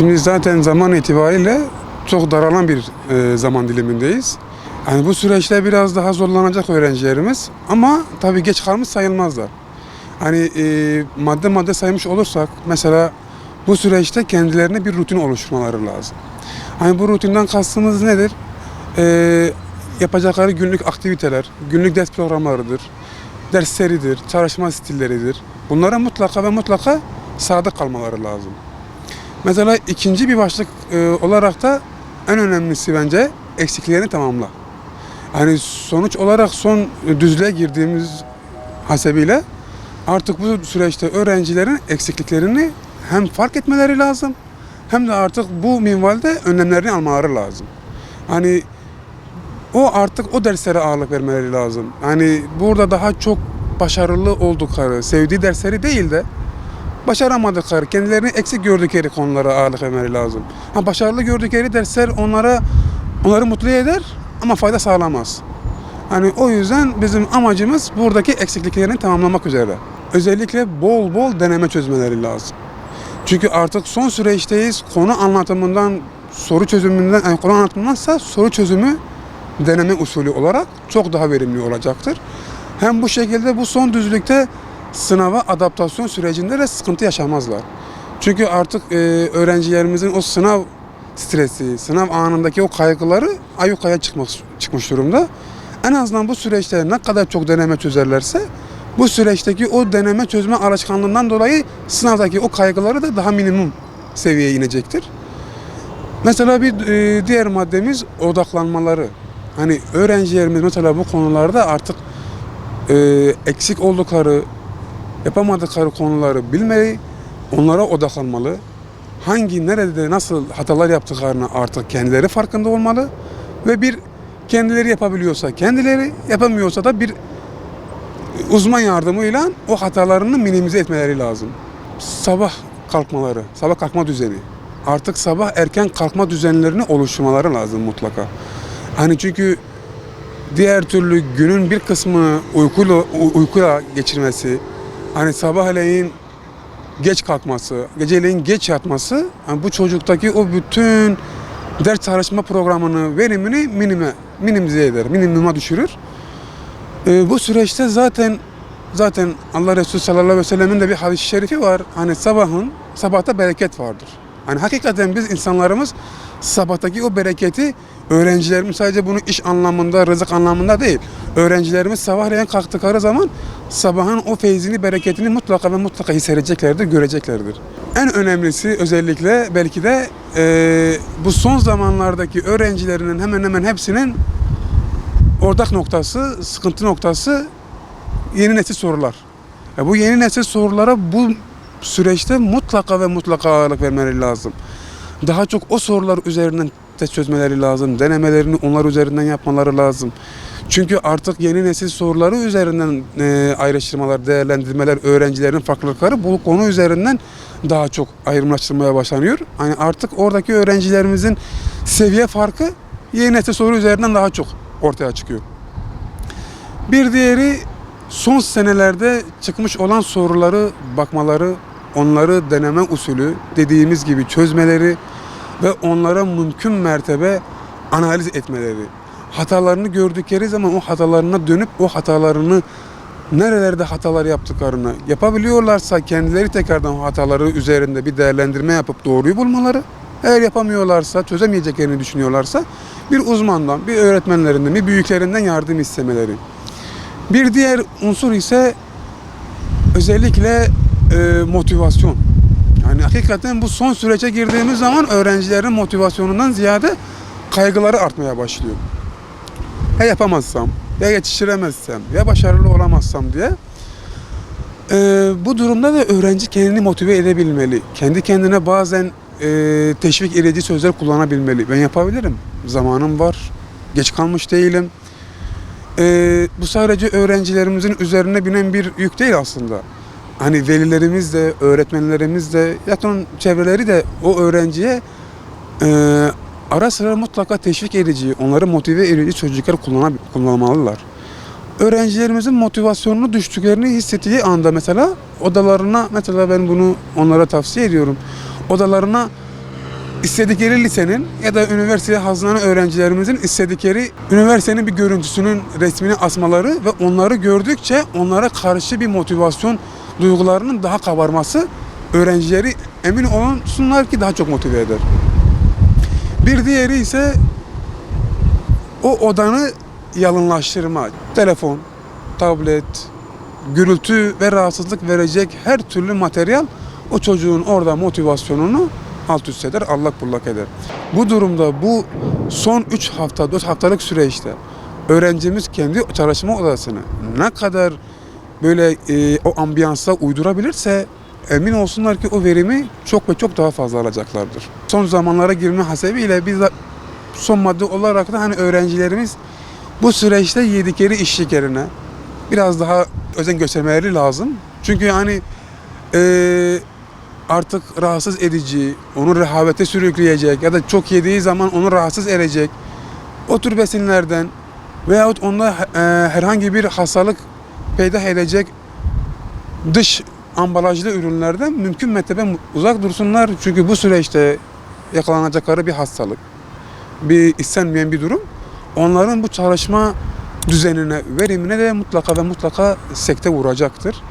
Şimdi zaten zaman itibariyle çok daralan bir zaman dilimindeyiz. Yani bu süreçte biraz daha zorlanacak öğrencilerimiz ama tabii geç kalmış sayılmazlar. Hani madde madde saymış olursak mesela bu süreçte kendilerine bir rutin oluşturmaları lazım. Hani bu rutinden kastımız nedir? Yapacakları günlük aktiviteler, günlük ders programlarıdır, dersleridir, çalışma stilleridir. Bunlara mutlaka ve mutlaka sadık kalmaları lazım. Mesela ikinci bir başlık olarak da en önemlisi bence eksiklerini tamamla. Yani sonuç olarak son düzlüğe girdiğimiz hasebiyle artık bu süreçte öğrencilerin eksikliklerini hem fark etmeleri lazım hem de artık bu minvalde önlemlerini almaları lazım. Hani o artık o derslere ağırlık vermeleri lazım. Hani burada daha çok başarılı oldukları, sevdiği dersleri değil de başaramadıkları, kendilerini eksik gördükleri konulara ağırlık vermeleri lazım. Başarılı gördükleri dersler onları mutlu eder ama fayda sağlamaz. Hani o yüzden bizim amacımız buradaki eksikliklerini tamamlamak üzere. Özellikle bol bol deneme çözmeleri lazım. Çünkü artık son süreçteyiz. Konu anlatımından, konu anlatımındansa soru çözümü deneme usulü olarak çok daha verimli olacaktır. Hem bu şekilde bu son düzlükte sınava adaptasyon sürecinde de sıkıntı yaşamazlar. Çünkü artık öğrencilerimizin o sınav stresi, sınav anındaki o kaygıları ayyukaya çıkmış durumda. En azından bu süreçte ne kadar çok deneme çözerlerse bu süreçteki o deneme çözme alışkanlığından dolayı sınavdaki o kaygıları da daha minimum seviyeye inecektir. Mesela bir diğer maddemiz odaklanmaları. Hani öğrencilerimiz mesela bu konularda artık eksik oldukları, yapamadıkları konuları bilmeli, onlara odaklanmalı. Nerede, nasıl hatalar yaptıklarını artık kendileri farkında olmalı ve kendileri yapabiliyorsa kendileri, yapamıyorsa da bir uzman yardımıyla o hatalarını minimize etmeleri lazım. Sabah kalkma düzeni. Artık sabah erken kalkma düzenlerini oluşturmaları lazım mutlaka. Hani çünkü diğer türlü günün bir kısmını uykuyla geçirmesi, hani sabahleyin geç kalkması, geceleyin geç yatması, yani bu çocuktaki o bütün ders çalışma programını, verimini minimize eder, minimuma düşürür. Bu süreçte zaten Allah Resulü sallallahu aleyhi ve sellem'in de bir hadis-i şerifi var. Hani sabahta bereket vardır. Hani hakikaten biz insanlarımız sabahtaki o bereketi öğrencilerimiz sadece bunu iş anlamında, rızık anlamında değil. Öğrencilerimiz sabahleyin kalktıkları zaman sabahın o feyzini, bereketini mutlaka ve mutlaka hissedeceklerdir, göreceklerdir. En önemlisi özellikle belki de bu son zamanlardaki öğrencilerinin hemen hemen hepsinin ortak noktası, sıkıntı noktası yeni nesil sorular. Bu yeni nesil sorulara bu süreçte mutlaka ve mutlaka ağırlık vermeleri lazım. Daha çok o sorular üzerinden test çözmeleri lazım. Denemelerini onlar üzerinden yapmaları lazım. Çünkü artık yeni nesil soruları üzerinden ayrıştırmalar, değerlendirmeler, öğrencilerin farklılıkları bu konu üzerinden daha çok ayrımlaştırmaya başlanıyor. Hani artık oradaki öğrencilerimizin seviye farkı yeni nesil soru üzerinden daha çok ortaya çıkıyor. Bir diğeri son senelerde çıkmış olan soruları bakmaları, onları deneme usulü dediğimiz gibi çözmeleri ve onlara mümkün mertebe analiz etmeleri. Hatalarını gördükleri zaman o hatalarına dönüp o hatalarını nerelerde hatalar yaptıklarını yapabiliyorlarsa kendileri tekrardan o hataları üzerinde bir değerlendirme yapıp doğruyu bulmaları. Eğer yapamıyorlarsa, çözemeyeceklerini düşünüyorlarsa bir uzmandan, bir öğretmenlerinden, bir büyüklerinden yardım istemeleri. Bir diğer unsur ise özellikle motivasyon. Yani hakikaten bu son sürece girdiğimiz zaman öğrencilerin motivasyonundan ziyade kaygıları artmaya başlıyor. Ya yapamazsam, ya yetiştiremezsem, ya başarılı olamazsam diye. Bu durumda da öğrenci kendini motive edebilmeli. Kendi kendine bazen teşvik edici sözler kullanabilmeli. Ben yapabilirim, zamanım var, geç kalmış değilim. Bu sadece öğrencilerimizin üzerine binen bir yük değil aslında. Hani velilerimiz de, öğretmenlerimiz de, yakın çevreleri de o öğrenciye ara sıra mutlaka teşvik edici, onları motive edici sözcükler kullanmalılar. Öğrencilerimizin motivasyonunu düştüklerini hissettiği anda mesela ben bunu onlara tavsiye ediyorum. Odalarına istedikleri lisenin ya da üniversiteye hazırlanan öğrencilerimizin istedikleri üniversitenin bir görüntüsünün resmini asmaları ve onları gördükçe onlara karşı bir motivasyon duygularının daha kabarması öğrencileri emin olsunlar ki daha çok motive eder. Bir diğeri ise o odanı yalınlaştırma. Telefon, tablet, gürültü ve rahatsızlık verecek her türlü materyal o çocuğun orada motivasyonunu alt üst eder, allak bullak eder. Bu durumda bu son 3 hafta, 4 haftalık süreçte öğrencimiz kendi çalışma odasını ne kadar böyle o ambiyansa uydurabilirse emin olsunlar ki o verimi çok ve çok daha fazla alacaklardır. Son zamanlara girme hasebiyle biz de son madde olarak da hani öğrencilerimiz bu süreçte yedikleri içtik yerine biraz daha özen göstermeleri lazım. Çünkü hani artık rahatsız edici, onu rehavete sürükleyecek ya da çok yediği zaman onu rahatsız edecek o tür besinlerden veyahut onda herhangi bir hastalık peydah edecek dış ambalajlı ürünlerden mümkün mertebe uzak dursunlar. Çünkü bu süreçte yakalanacakları bir hastalık, bir istenmeyen bir durum onların bu çalışma düzenine, verimine de mutlaka ve mutlaka sekte vuracaktır.